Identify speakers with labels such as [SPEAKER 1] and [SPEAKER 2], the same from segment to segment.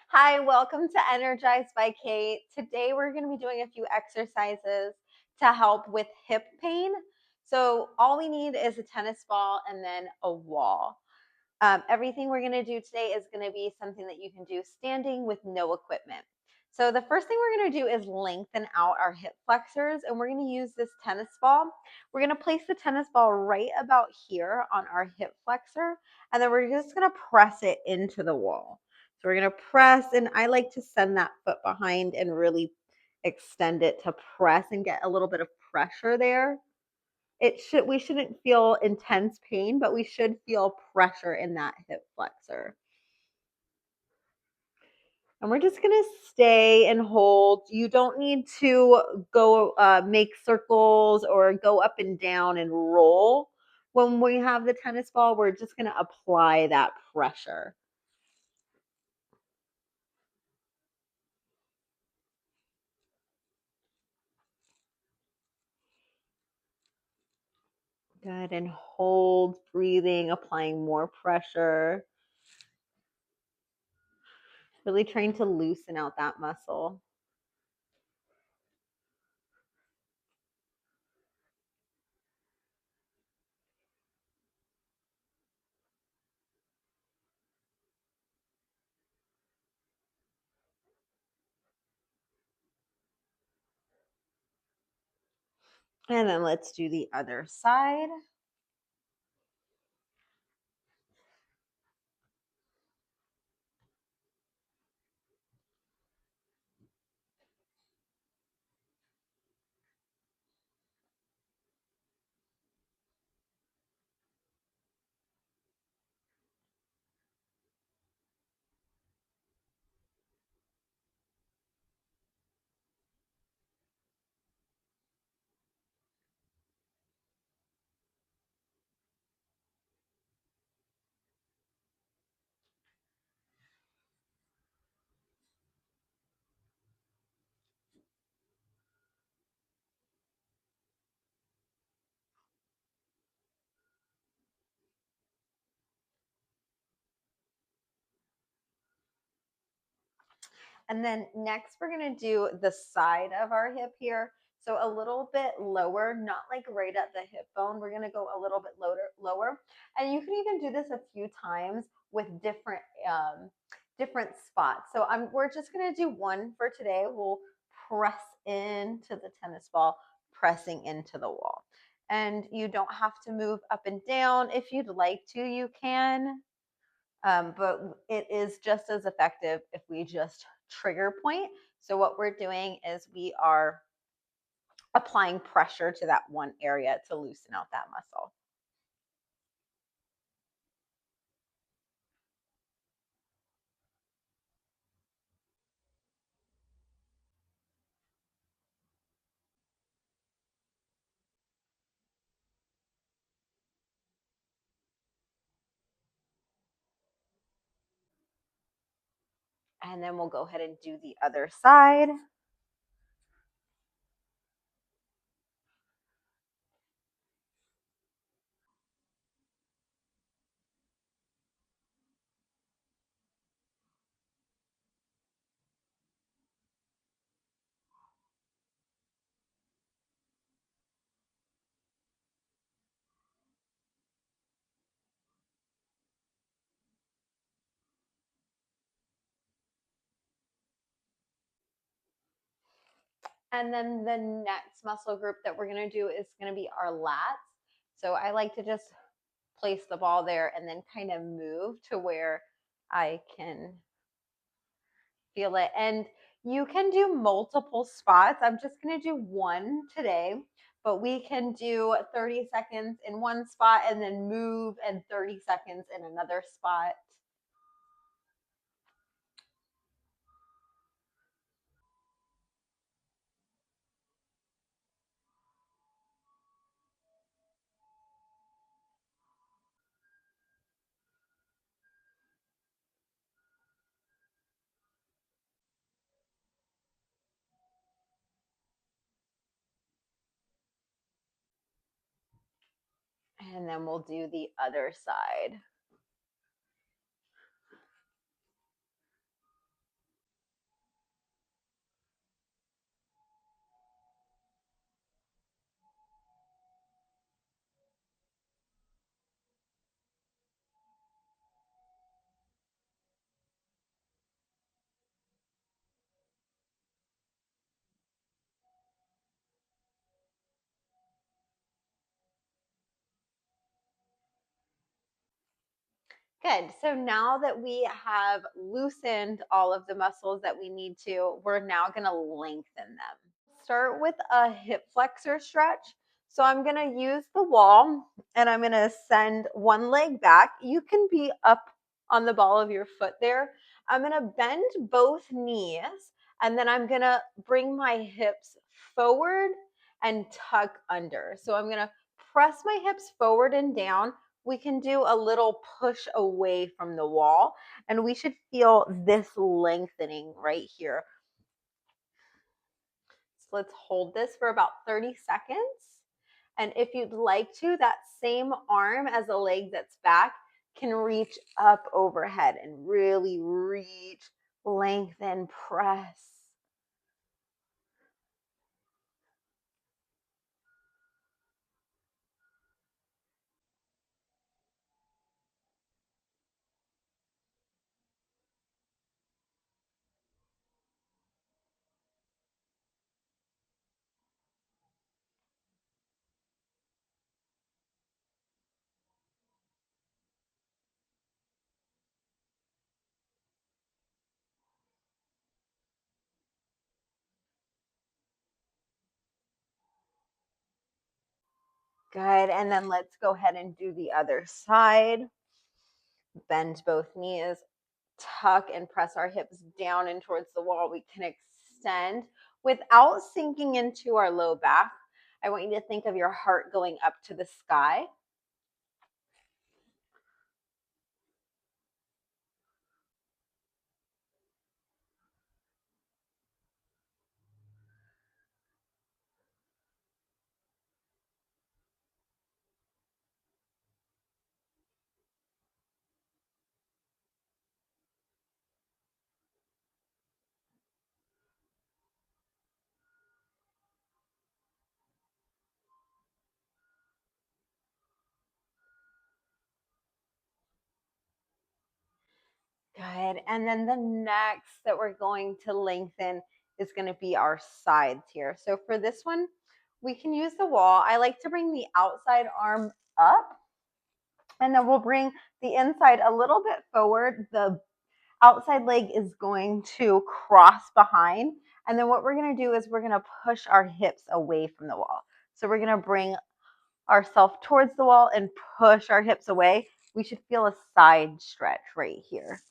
[SPEAKER 1] Hi, welcome to Energized by Kate. Today we're going to be doing a few exercises to help with hip pain. So, all we need is a tennis ball and then a wall. Everything we're going to do today is going to be something that you can do standing with no equipment. So, the first thing we're going to do is lengthen out our hip flexors, and we're going to use this tennis ball. We're going to place the tennis ball right about here on our hip flexor, and then we're just going to press it into the wall. So, we're going to press, and I like to send that foot behind and really extend it to press and get a little bit of pressure there. We shouldn't feel intense pain, but we should feel pressure in that hip flexor. And we're just gonna stay and hold. You don't need to go make circles or go up and down and roll. When we have the tennis ball, we're just gonna apply that pressure. Good, and hold, breathing, applying more pressure. Really trying to loosen out that muscle. And then let's do the other side. And then next, we're gonna do the side of our hip here. So a little bit lower, not like right at the hip bone. We're gonna go a little bit lower. And you can even do this a few times with different spots. So we're just gonna do one for today. We'll press into the tennis ball, pressing into the wall. And you don't have to move up and down. If you'd like to, you can. But it is just as effective if we just trigger point. So what we're doing is we are applying pressure to that one area to loosen out that muscle. And then we'll go ahead and do the other side. And then the next muscle group that we're going to do is going to be our lats. So I like to just place the ball there and then kind of move to where I can feel it. And you can do multiple spots. I'm just going to do one today, but we can do 30 seconds in one spot and then move and 30 seconds in another spot. And then we'll do the other side. Good. So now that we have loosened all of the muscles that we need to, we're now going to lengthen them. Start with a hip flexor stretch. So I'm going to use the wall and I'm going to send one leg back. You can be up on the ball of your foot there. I'm going to bend both knees and then I'm going to bring my hips forward and tuck under. So I'm going to press my hips forward and down. We can do a little push away from the wall and we should feel this lengthening right here. So let's hold this for about 30 seconds. And if you'd like to, that same arm as a leg that's back can reach up overhead and really reach, lengthen, press. Good. And then let's go ahead and do the other side. Bend both knees, tuck and press our hips down and towards the wall. We can extend without sinking into our low back. I want you to think of your heart going up to the sky. Good. And then the next that we're going to lengthen is going to be our sides here. So for this one, we can use the wall. I like to bring the outside arm up and then we'll bring the inside a little bit forward. The outside leg is going to cross behind. And then what we're going to do is we're going to push our hips away from the wall. So we're going to bring ourselves towards the wall and push our hips away. We should feel a side stretch right here.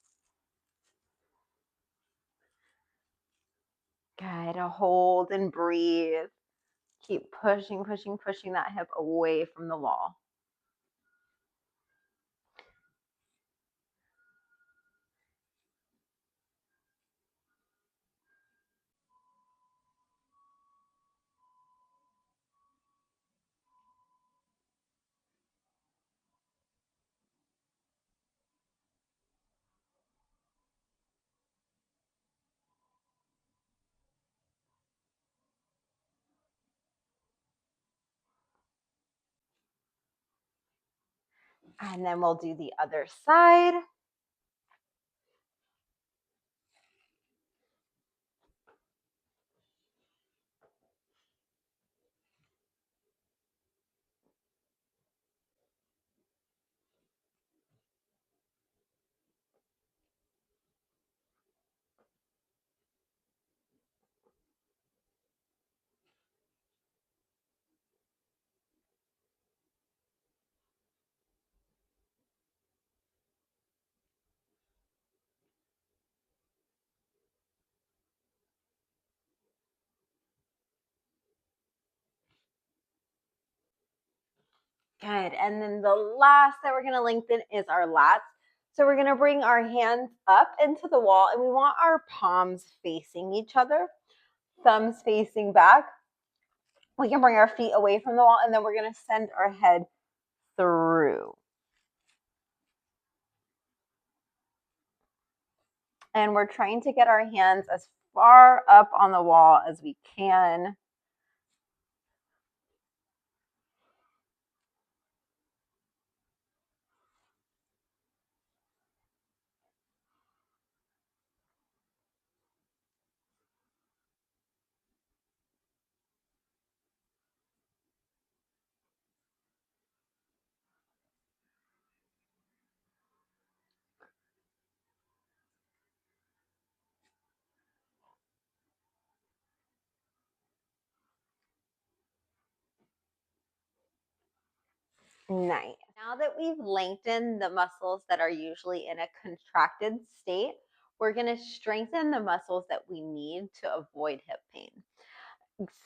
[SPEAKER 1] Good. Hold and breathe. Keep pushing, pushing, pushing that hip away from the wall. And then we'll do the other side. Good. And then the last that we're going to lengthen is our lats. So we're going to bring our hands up into the wall and we want our palms facing each other, thumbs facing back. We can bring our feet away from the wall and then we're going to send our head through. And we're trying to get our hands as far up on the wall as we can. Nice. Now that we've lengthened the muscles that are usually in a contracted state, we're going to strengthen the muscles that we need to avoid hip pain.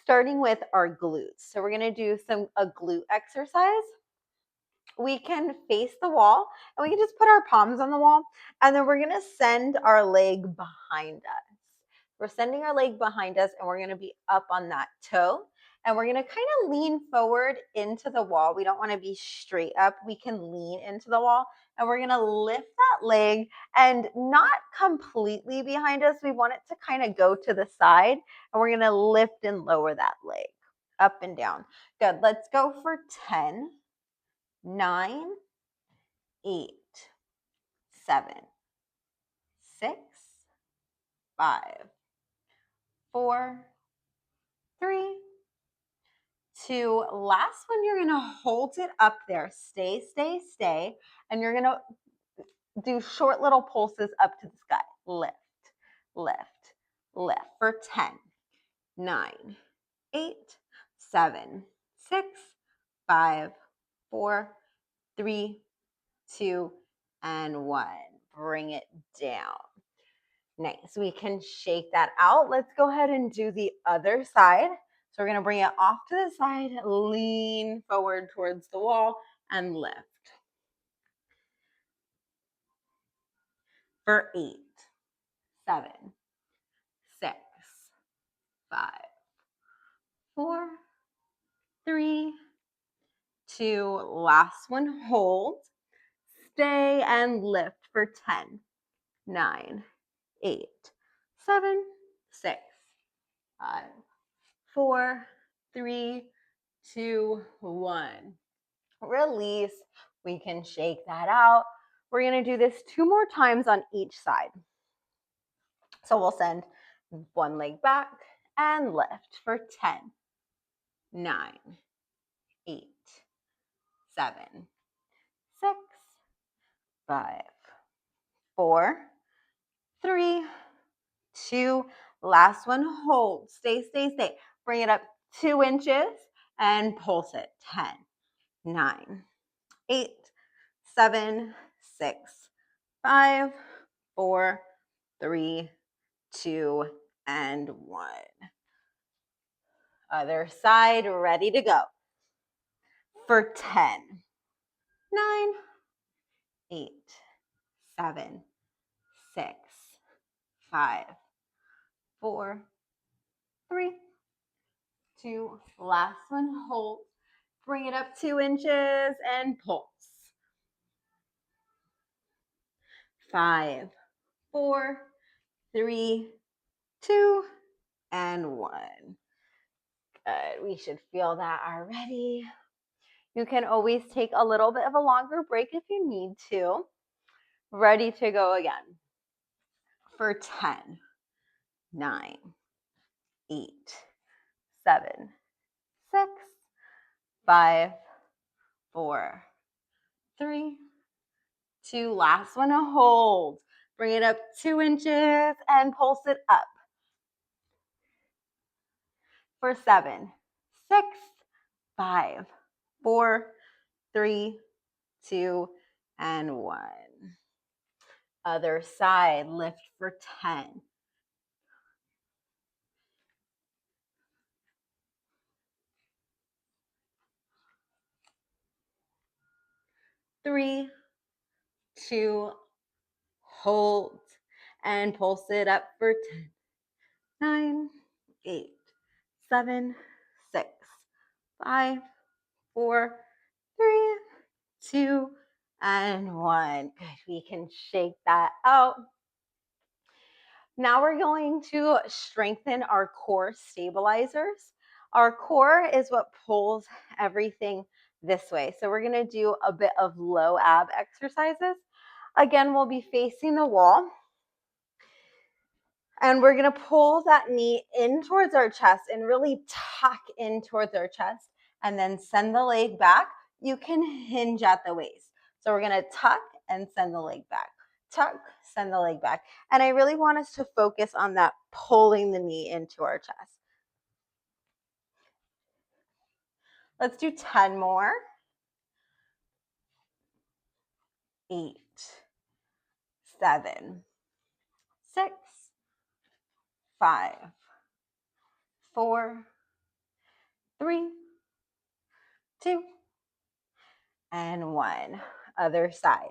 [SPEAKER 1] Starting with our glutes. So we're going to do a glute exercise. We can face the wall and we can just put our palms on the wall, and then we're going to send our leg behind us. We're sending our leg behind us and we're going to be up on that toe, and we're going to kind of lean forward into the wall. We don't want to be straight up. We can lean into the wall, and we're going to lift that leg and not completely behind us. We want it to kind of go to the side, and we're going to lift and lower that leg up and down. Good. Let's go for 10, 9, 8, 7, 6, 5, 4, 3, 2. Last one, you're going to hold it up there. Stay, stay, stay. And you're going to do short little pulses up to the sky. Lift, lift, lift for 10, 9, 8, 7, 6, 5, 4, 3, 2, and 1. Bring it down. Nice. We can shake that out. Let's go ahead and do the other side. So we're going to bring it off to the side, lean forward towards the wall, and lift. For 8, 7, 6, 5, 4, 3, 2. Last one, hold. Stay and lift for 10, 9, 8, 7, 6, 5, 4, 3, 2, 1. Release. We can shake that out. We're going to do this 2 more times on each side. So we'll send one leg back and lift for 10, 9, 8, 7, 6, 5, 4, 3, 2. Last one, hold. Stay, stay, stay. Bring it up 2 inches and pulse it. 10, 9, 8, 7, 6, 5, 4, 3, 2, and 1. Other side, ready to go. For 10, 9, 8, 7, 6, 5, 4, 3, 2. Last one, hold. Bring it up 2 inches and pulse. 5, 4, 3, 2, and 1. Good. We should feel that already. You can always take a little bit of a longer break if you need to. Ready to go again. For 10, 9, 8, 7, 6, 5, 4, 3, 2. Last one, a hold. Bring it up 2 inches and pulse it up. For 7, 6, 5, 4, 3, 2, and 1. Other side, lift for 10. 3, 2, hold, and pulse it up for 10, 9, 8, 7, 6, 5, 4, 3, 2, and 1. Good. We can shake that out. Now we're going to strengthen our core stabilizers. Our core is what pulls everything this way. So we're going to do a bit of low ab exercises. Again, we'll be facing the wall. And we're going to pull that knee in towards our chest and really tuck in towards our chest, and then send the leg back. You can hinge at the waist. So we're going to tuck and send the leg back. Tuck, send the leg back. And I really want us to focus on that pulling the knee into our chest. Let's do 10 more. 8, 7, 6, 5, 4, 3, 2, and 1. Other side.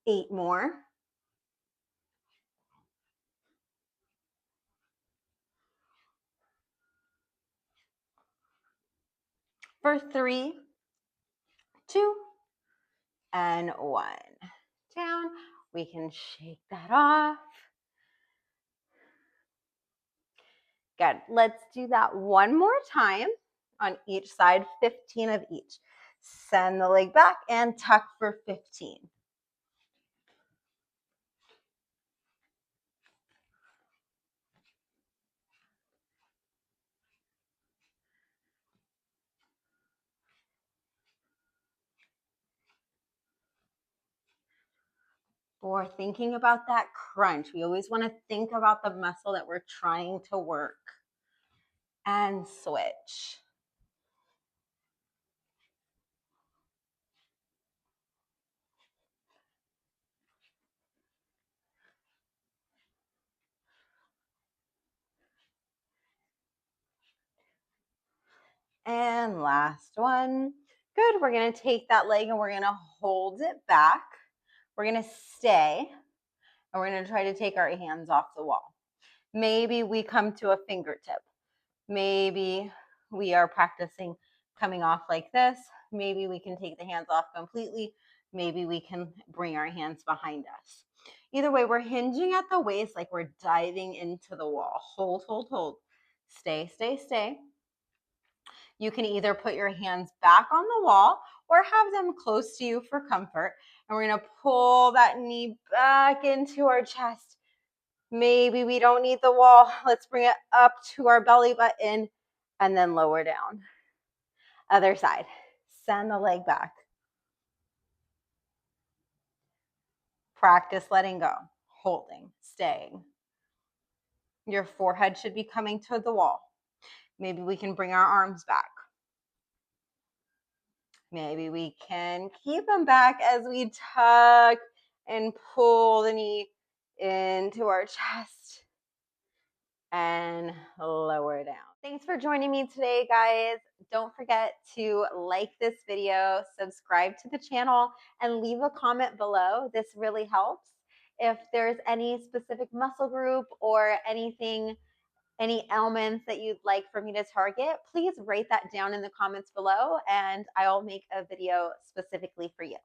[SPEAKER 1] Eight more. For 3, 2, and 1. Down. We can shake that off. Good. Let's do that one more time on each side, 15 of each. Send the leg back and tuck for 15. For thinking about that crunch, we always want to think about the muscle that we're trying to work. And switch. And last one. Good. We're going to take that leg and we're going to hold it back. We're going to stay and we're going to try to take our hands off the wall. Maybe we come to a fingertip. Maybe we are practicing coming off like this. Maybe we can take the hands off completely. Maybe we can bring our hands behind us. Either way, we're hinging at the waist like we're diving into the wall. Hold, hold, hold. Stay, stay, stay. You can either put your hands back on the wall or have them close to you for comfort. And we're going to pull that knee back into our chest. Maybe we don't need the wall. Let's bring it up to our belly button and then lower down. Other side. Send the leg back. Practice letting go, holding, staying. Your forehead should be coming to the wall. Maybe we can bring our arms back. Maybe we can keep them back as we tuck and pull the knee into our chest and lower down. Thanks for joining me today, guys. Don't forget to like this video, subscribe to the channel, and leave a comment below. This really helps. If there's any specific muscle group or anything, any ailments that you'd like for me to target, please write that down in the comments below and I'll make a video specifically for you.